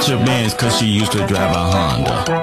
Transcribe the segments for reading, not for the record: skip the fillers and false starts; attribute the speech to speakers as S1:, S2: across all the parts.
S1: gets her bands cause she used to drive a Honda.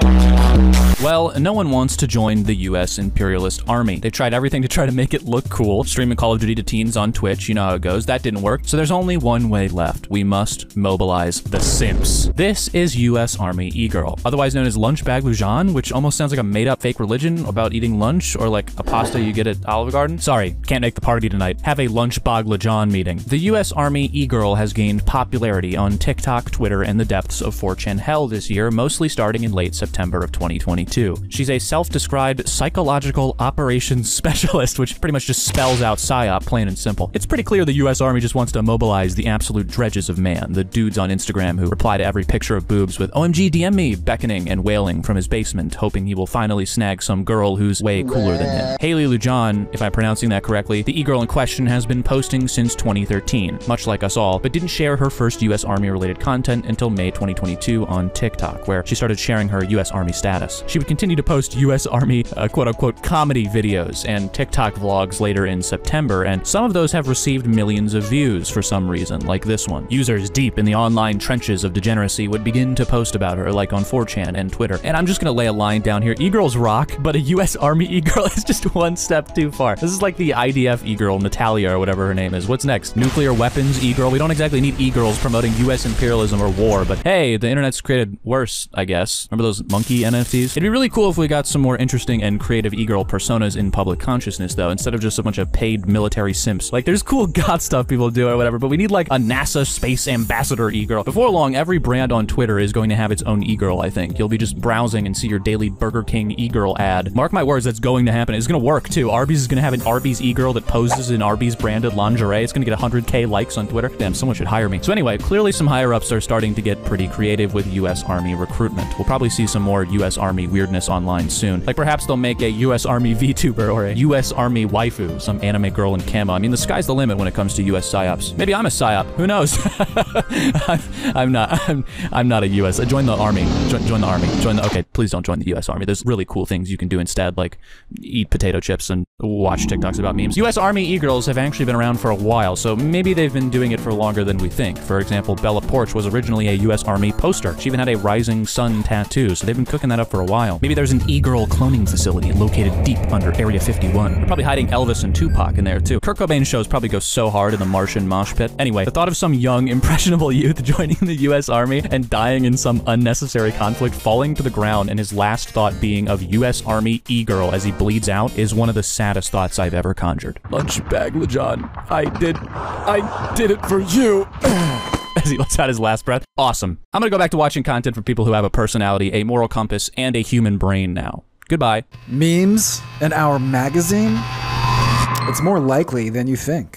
S2: Well, no one wants to join the US imperialist army. They tried everything to try to make it look cool, streaming Call of Duty to teens on Twitch, you know how it goes. That didn't work, so there's only one way left. We must mobilize the simps. This is US Army E-Girl, otherwise known as Lunch Bag Lujan, which almost sounds like a made-up fake religion about eating lunch, or like a pasta you get at Olive Garden. Sorry, can't make the party tonight. Have a Lunch Bag Lujan meeting. The US Army E-Girl has gained popularity on TikTok, Twitter, and the depths of 4chan hell this year, mostly starting in late September of 2022. She's a self-described psychological operations specialist, which pretty much just spells out PSYOP, plain and simple. It's pretty clear the US Army just wants to mobilize the absolute dredges of man, the dudes on Instagram who reply to every picture of boobs with "OMG, DM me," beckoning and wailing from his basement, hoping he will finally snag some girl who's way cooler than him. Haley Lujan, if I'm pronouncing that correctly, the e-girl in question has been posting since 2013, much like us all, but didn't share her first US Army-related content until May 2022 on TikTok, where she started sharing her US Army status. She would continue to post US Army quote-unquote comedy videos and TikTok vlogs later in September, and some of those have received millions of views for some reason, like this one. Users deep in the online trenches of degeneracy would begin to post about her, like on 4chan and Twitter. And I'm just gonna lay a line down here. E-girls rock, but a US Army e-girl is just one step too far. This is like the IDF e-girl, Natalia or whatever her name is. What's next? Nuclear weapons e-girl? We don't exactly need e-girls promoting US imperialism or war, but hey, the internet's created worse, I guess. Remember those monkey NFTs? It'd be really cool if we got some more interesting and creative e-girl personas in public consciousness, though, instead of just a bunch of paid military simps. Like, there's cool god stuff people do or whatever, but we need like a NASA space ambassador e-girl. Before long, every brand on Twitter is going to have its own e-girl, I think. You'll be just browsing and see your daily Burger King e-girl ad. Mark my words, that's going to happen. It's gonna work, too. Arby's is gonna have an Arby's e-girl that poses in Arby's branded lingerie. It's gonna get 100K likes on Twitter. Damn, someone should hire me. So anyway, clearly some higher-ups are starting to get pretty creative with US Army recruitment. We'll probably see some more US Army weirdness online soon. Like perhaps they'll make a US Army VTuber or a US Army waifu, some anime girl in camo. I mean, the sky's the limit when it comes to US PSYOPs. Maybe I'm a PSYOP. Who knows? I'm not a US. Join the army. Join the army. Okay, please don't join the US Army. There's really cool things you can do instead, like eat potato chips and watch TikToks about memes. US Army e-girls have actually been around for a while, so maybe they've been doing it for longer than we think. For example, Bella Porch was originally a US Army poster. She even had a rising sun tattoo, so they've been cooking that up for a while. Maybe there's an e-girl cloning facility located deep under Area 51. They're probably hiding Elvis and Tupac in there too. Kurt Cobain's shows probably go so hard in the Martian mosh pit. Anyway, the thought of some young, impressionable youth joining the US Army and dying in some unnecessary conflict, falling to the ground, and his last thought being of US Army e-girl as he bleeds out is one of the saddest thoughts I've ever conjured. Lunch Bag Lujan, I did it for you. As he lets out his last breath. Awesome. I'm gonna go back to watching content for people who have a personality, a moral compass, and a human brain now. Goodbye.
S3: Memes in our magazine? It's more likely than you think.